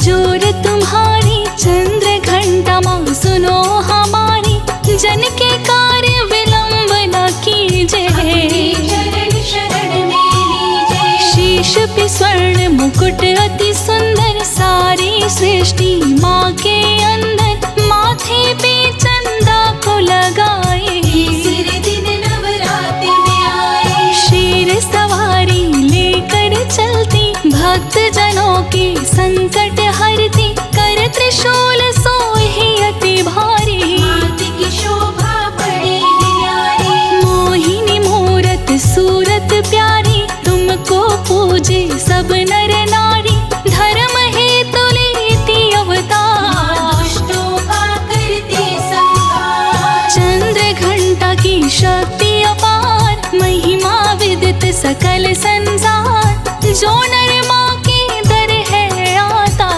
जोर तुम्हारी चंद्र घंटा माँ सुनो हमारी, जन के कार्य विलंब न कीजिए। शीश पे स्वर्ण मुकुट अति सुंदर, सारी सृष्टि माँ के अंदर, माथे पे चंदा को लगाए। शेर सवारी लेकर चलती, भक्त जनों के संकट हरती, कर त्रिशूल सोहे अति भारी। मोहिनी मूरत सूरत प्यारी, तुमको पूजे सब नर नारी, धर्म हेतु लेती अवतार। चंद्र घंटा की शक्ति अपार, महिमा विदित सकल संसार, जो नर माँ के दर है आता।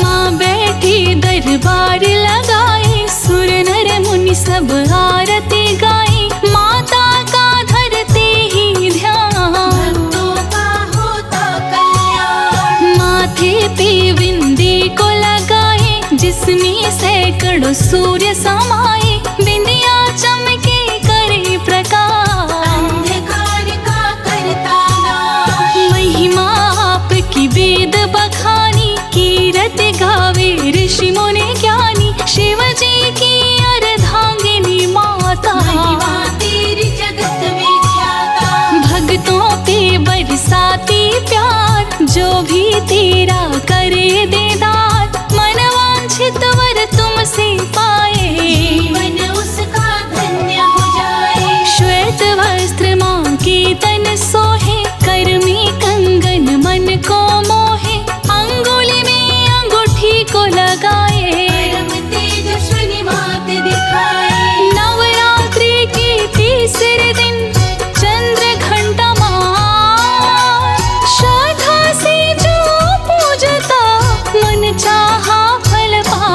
माँ बैठी दरबार लगाए, सुर नर मुनि सब आरती गाए, माता का धरते ही ध्यान। माथे पे बिंदी को लगाए, जिसमें सैकड़ों सूर्य समाए, बिंदिया चमके करे प्रकाश। महिमा आपकी वेद बखानी, कीरत गावे ऋषि मुनि ज्ञानी, शिव जी की अर्धांगिनी माता। भक्तों पे बरसाती प्यार, जो भी तेरा करे दीदार, मन वांछित वर तुमसे पाए। श्वेत वस्त्र माँ के तन सोहे, कर में कंगन मन को मोहे, अंगुली में अंगूठी को लगाए। नवरात्रि के तीसरे दिन चंद्र घंटा माँ, श्रद्धा से जो पूजता, मन चाहा फल पाए।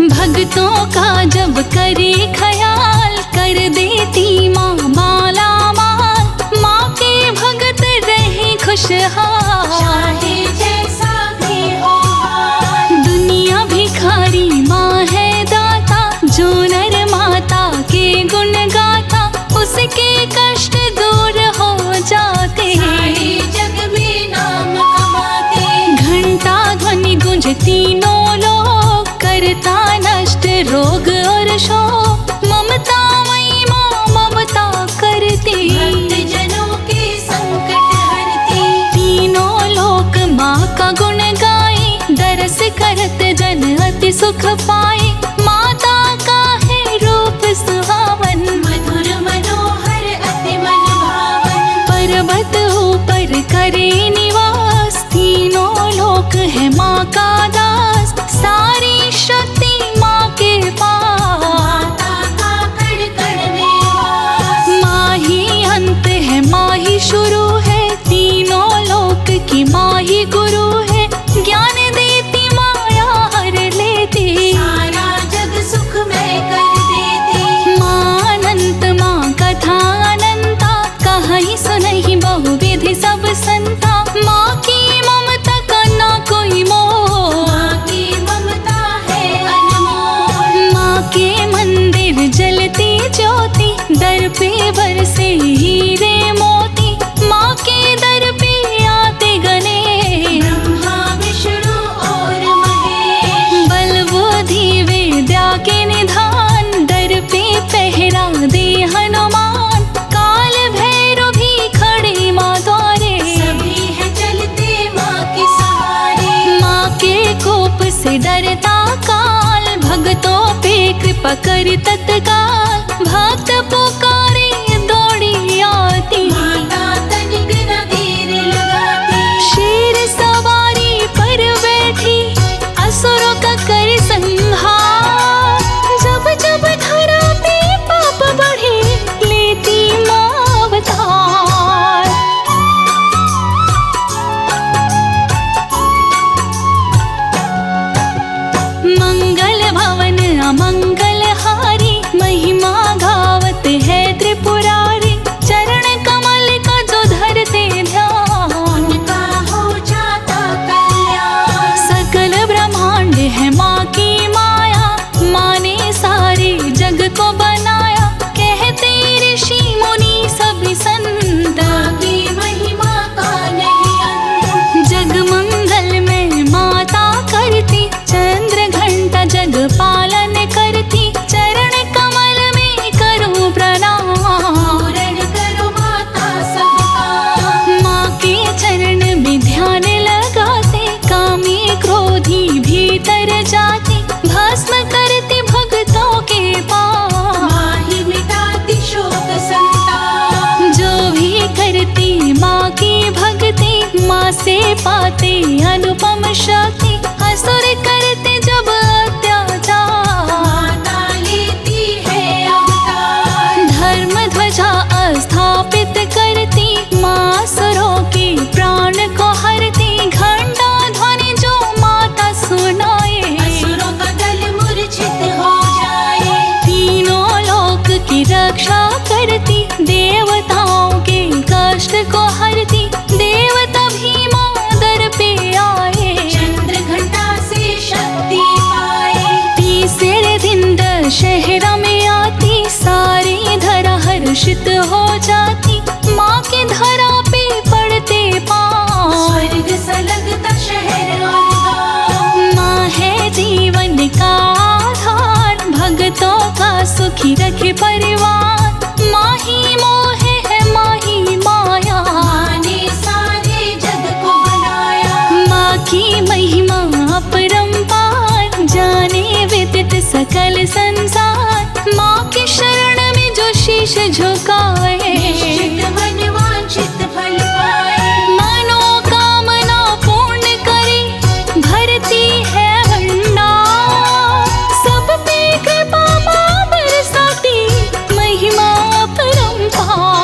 भक्तों का जब करे ख्याल, कर देती माँ माला माल, माँ के भगत रहे खुशहाल। दुनिया भिखारी माँ है दाता, जो नर माता के गुण गाता, उसके कष्ट दूर हो जाते। घंटा ध्वनि गुंज तीनों लोग, करता नष्ट रोग और शोक, ममता मई माँ ममता करती। तीनों लोक माँ का गुण गाए, दरस करत जन अति सुख पाए। माता का है रूप सुहावन, मधुर मनोहर अति मन भावन। पर्वत ऊपर करे निवास, तीनों लोक है माँ का दास, सारी शक्ति माँ के पास। माँ ही अंत है माँ ही शुरू है, तीनों लोक की माँ ही गुरु है। ज्ञान देती माया हर लेती, सारा जग सुख में कर देती। माँ अनंत माँ कथा अनंता, कहीं सुनहि बहुविधि सब संता। माँ की ममता का ना कोई मोह, माँ के मंदिर जलती ज्योति, दर पे बरसे हीरे मोती। माँ के दर पे आते गणे, ब्रह्मा विष्णु और महेश। बल बुद्धि विद्या के निधान, दर पे पहरा दे हनुमान। काल भैरव भी खड़े माँ द्वारे, सभी है चलते माँ के सहारे। माँ के कोप से डरता काल, भक्तों पे कृपा कर तत्काल। भक्त पुकारे दौड़ी आती, माता तनिक न देर लगाती। शेर सवारी पर बैठी, असुरों का कर संहार। जब जब धरा पे पाप बढ़े, लेती माँ अवतार। मंगल भवन अमंगल हारी, महिमा सुखी रखे परिवार। माही मोह है माही माया, माँ ने सारे जग को बनाया। माँ की महिमा अपरंपार, जाने विदित सकल संसार। माँ के शरण में जो शीश झुकाए, निश्चित मन वांछित फल पाए। मनोकामना पूर्ण करे, भरती है भंडार। सब पे कृपा माँ बरसाती, महिमा अपरंपार।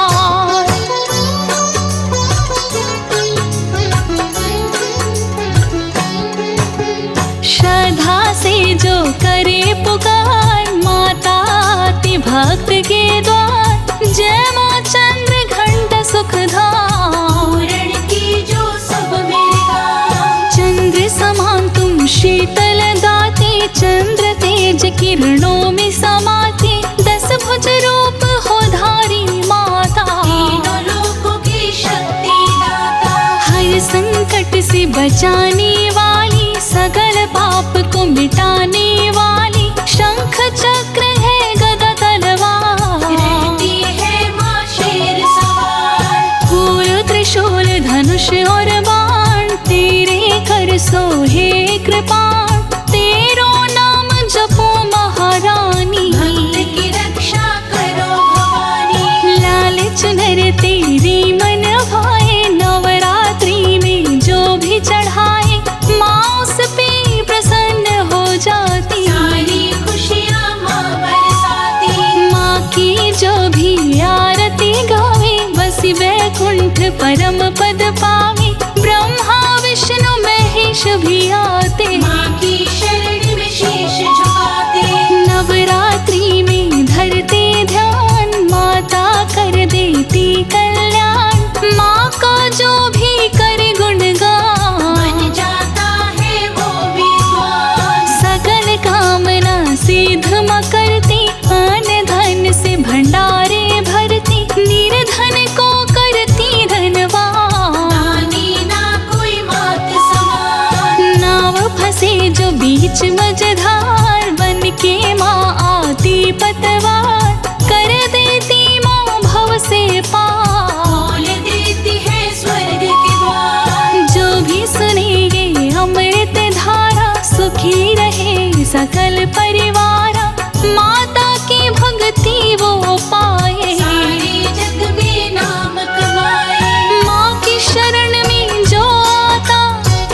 श्रद्धा से जो करे पुकार, माता आती भक्त के द्वार। जय माँ चंद्र घंट सुखधाम, पूरण की जो सब मेरे काम। चंद्र समान तुम शीतल दाते, चंद्र तेज किरणों में समाते। 10 भुज रूप हो धारी माता, तीनों लोकों की शक्ति दाता। हर संकट से बचाने वाली, सकल पाप को मिटाने वाली। शंख चक्र है गदा तलवार, रहती है माँ शेर सवार। फूल त्रिशूल धनुष और बाण, तेरे कर सोहे कृपाण। तेरो नाम जपो महारानी, भक्त की रक्षा करो भवानी। लाल चुनर तेरी मन भाए। नवरात्रि में जो भी चढ़ाए, माँ उस पे प्रसन्न हो जाती। सारी खुशियाँ माँ बरसाती। माँ की जो भी आरती गावे, बसी वैकुंठ परम पद पावे। ब्रह्मा विष्णु महेश भी आते, माँ की शरण में शीश झुकाते। नवरात्रि में धरते ध्यान, माता कर देती कल्याण। माँ का जो भी करे गुणगान, बन जाता है वो विद्वान। सकल कामना सिद्ध माँ करती। अन्न धन से भंडारे भरती, निर्धन को करती धनवान। दानी ना कोई मात समान। नाव फंसे जो बीच मझधार, बन के माँ आती पतवार। कर देती माँ भव से पार, खोल देती है स्वर्ग के द्वार। जो भी सुनेंगे अमृत धारा, सुखी रहे सकल परिवार। माता की भक्ति वो पाए, सारे जग में नाम कमाए। माँ की शरण में जो आता,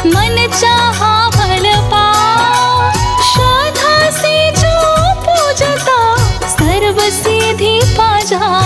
मन चाहा फल पाए। श्रद्धा से जो पूजता, सर्व सिद्धि पा जा।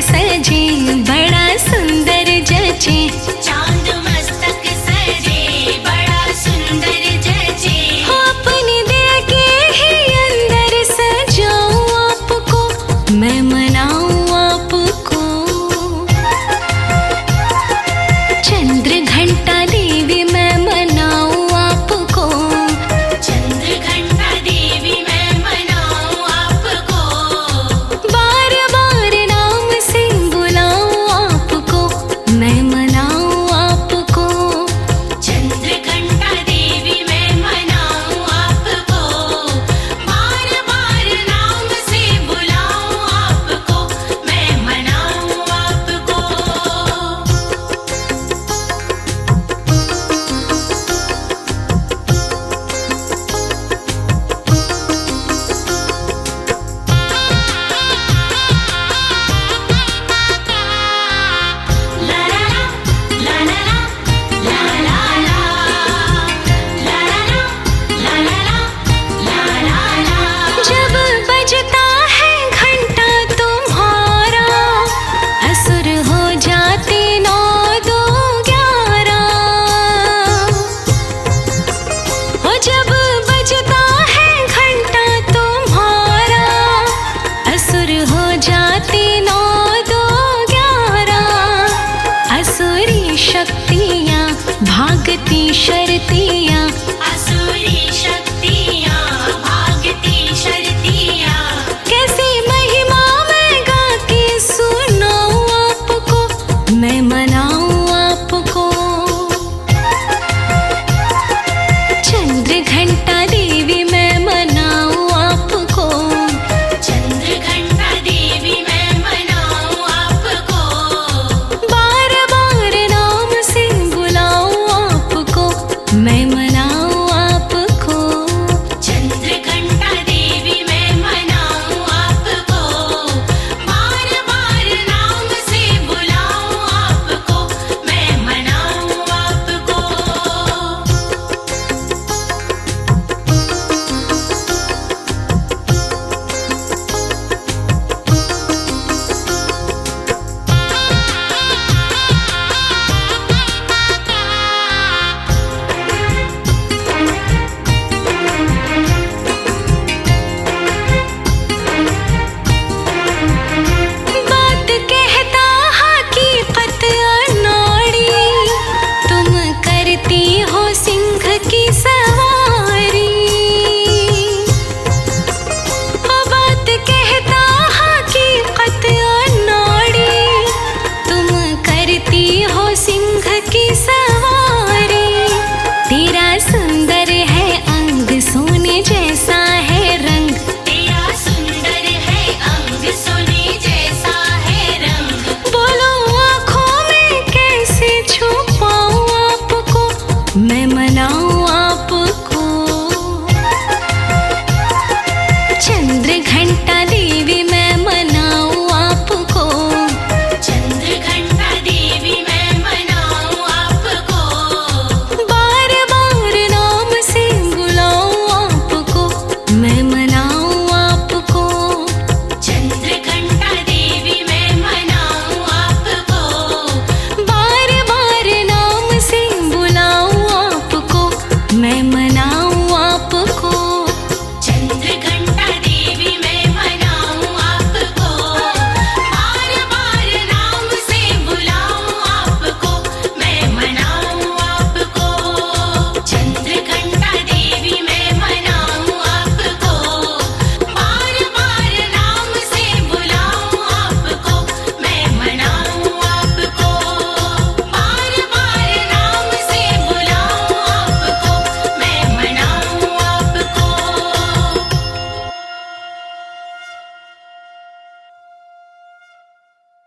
सजे बड़ा सुंदर जचे, चांद मस्तक सुनाऊं।